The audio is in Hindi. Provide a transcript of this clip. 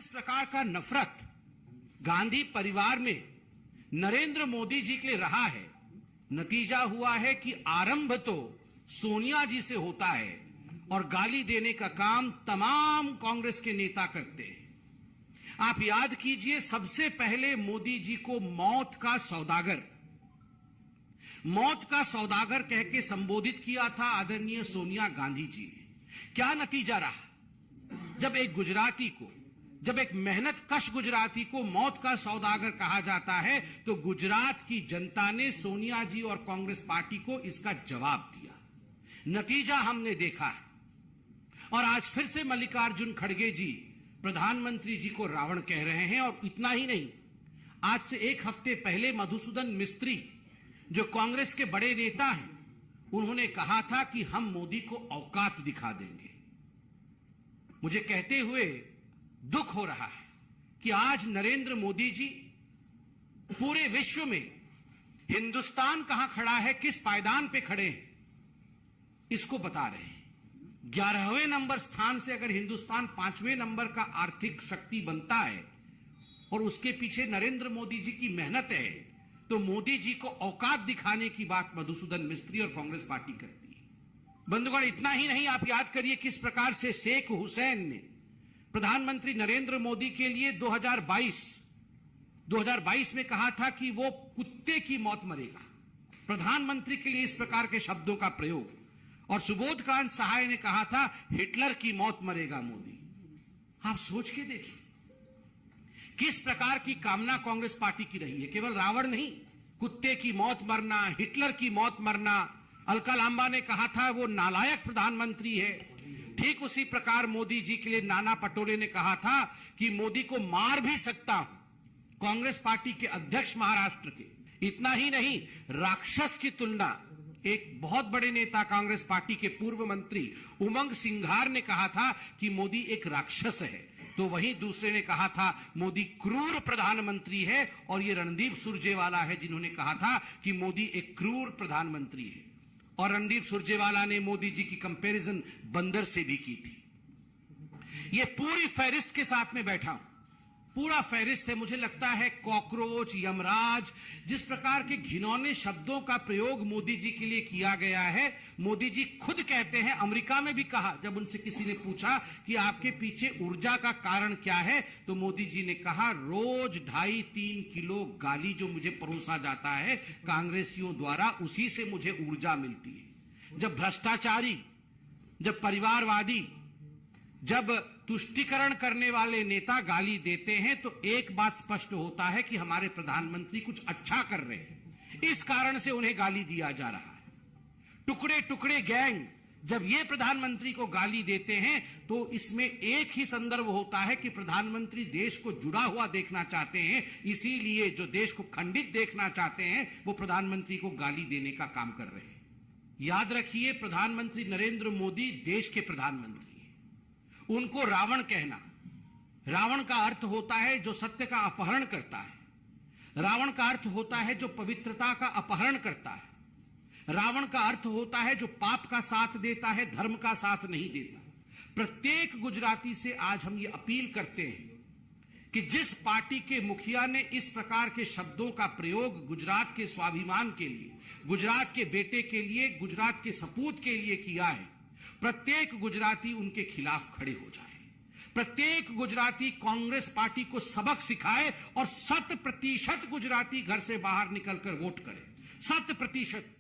जिस प्रकार का नफरत गांधी परिवार में नरेंद्र मोदी जी के लिए रहा है, नतीजा हुआ है कि आरंभ तो सोनिया जी से होता है और गाली देने का काम तमाम कांग्रेस के नेता करते हैं। आप याद कीजिए, सबसे पहले मोदी जी को मौत का सौदागर कह के संबोधित किया था आदरणीय सोनिया गांधी जी ने। क्या नतीजा रहा? जब एक मेहनतकश गुजराती को मौत का सौदागर कहा जाता है तो गुजरात की जनता ने सोनिया जी और कांग्रेस पार्टी को इसका जवाब दिया। नतीजा हमने देखा है। और आज फिर से मल्लिकार्जुन खड़गे जी प्रधानमंत्री जी को रावण कह रहे हैं। और इतना ही नहीं, आज से एक हफ्ते पहले मधुसूदन मिस्त्री जो कांग्रेस के बड़े नेता हैं, उन्होंने कहा था कि हम मोदी को औकात दिखा देंगे। मुझे कहते हुए दुख हो रहा है कि आज नरेंद्र मोदी जी पूरे विश्व में हिंदुस्तान कहां खड़ा है, किस पायदान पे खड़े हैं, इसको बता रहे हैं। 11वें नंबर स्थान से अगर हिंदुस्तान 5वें नंबर का आर्थिक शक्ति बनता है और उसके पीछे नरेंद्र मोदी जी की मेहनत है, तो मोदी जी को औकात दिखाने की बात मधुसूदन मिस्त्री और कांग्रेस पार्टी करती है। बंधुगण, इतना ही नहीं, आप याद करिए किस प्रकार से शेख हुसैन ने प्रधानमंत्री नरेंद्र मोदी के लिए 2022 में कहा था कि वो कुत्ते की मौत मरेगा। प्रधानमंत्री के लिए इस प्रकार के शब्दों का प्रयोग। और सुबोधकांत सहाय ने कहा था हिटलर की मौत मरेगा मोदी। आप सोच के देखिए किस प्रकार की कामना कांग्रेस पार्टी की रही है। केवल रावण नहीं, कुत्ते की मौत मरना, हिटलर की मौत मरना। अलका लांबा ने कहा था वो नालायक प्रधानमंत्री है। ठीक उसी प्रकार मोदी जी के लिए नाना पटोले ने कहा था कि मोदी को मार भी सकता हूं, कांग्रेस पार्टी के अध्यक्ष महाराष्ट्र के। इतना ही नहीं, राक्षस की तुलना एक बहुत बड़े नेता कांग्रेस पार्टी के पूर्व मंत्री उमंग सिंघार ने कहा था कि मोदी एक राक्षस है। तो वहीं दूसरे ने कहा था मोदी क्रूर प्रधानमंत्री है। और ये रणदीप सुरजेवाला है जिन्होंने कहा था कि मोदी एक क्रूर प्रधानमंत्री है। और रणदीप सुरजेवाला ने मोदी जी की कंपैरिजन बंदर से भी की थी। ये पूरी फहरिस्त के साथ में बैठा हूं, पूरा फहरिस्त है। मुझे लगता है कॉकरोच, यमराज, जिस प्रकार के घिनौने शब्दों का प्रयोग मोदी जी के लिए किया गया है, मोदी जी खुद कहते हैं, अमेरिका में भी कहा, जब उनसे किसी ने पूछा कि आपके पीछे ऊर्जा का कारण क्या है, तो मोदी जी ने कहा रोज 2.5-3 किलो गाली जो मुझे परोसा जाता है कांग्रेसियों द्वारा, उसी से मुझे ऊर्जा मिलती है। जब भ्रष्टाचारी, जब परिवारवादी, जब तुष्टीकरण करने वाले नेता गाली देते हैं तो एक बात स्पष्ट होता है कि हमारे प्रधानमंत्री कुछ अच्छा कर रहे हैं, इस कारण से उन्हें गाली दिया जा रहा है। टुकड़े टुकड़े गैंग जब ये प्रधानमंत्री को गाली देते हैं तो इसमें एक ही संदर्भ होता है कि प्रधानमंत्री देश को जुड़ा हुआ देखना चाहते हैं, इसीलिए जो देश को खंडित देखना चाहते हैं वो प्रधानमंत्री को गाली देने का काम कर रहे हैं। याद रखिए, प्रधानमंत्री नरेंद्र मोदी देश के प्रधानमंत्री, उनको रावण कहना, रावण का अर्थ होता है जो सत्य का अपहरण करता है। रावण का अर्थ होता है जो पवित्रता का अपहरण करता है। रावण का अर्थ होता है जो पाप का साथ देता है, धर्म का साथ नहीं देता। प्रत्येक गुजराती से आज हम ये अपील करते हैं कि जिस पार्टी के मुखिया ने इस प्रकार के शब्दों का प्रयोग गुजरात के स्वाभिमान के लिए, गुजरात के बेटे के लिए, गुजरात के सपूत के लिए किया है, प्रत्येक गुजराती उनके खिलाफ खड़े हो जाए। प्रत्येक गुजराती कांग्रेस पार्टी को सबक सिखाए और 100% गुजराती घर से बाहर निकलकर वोट करें। 100%।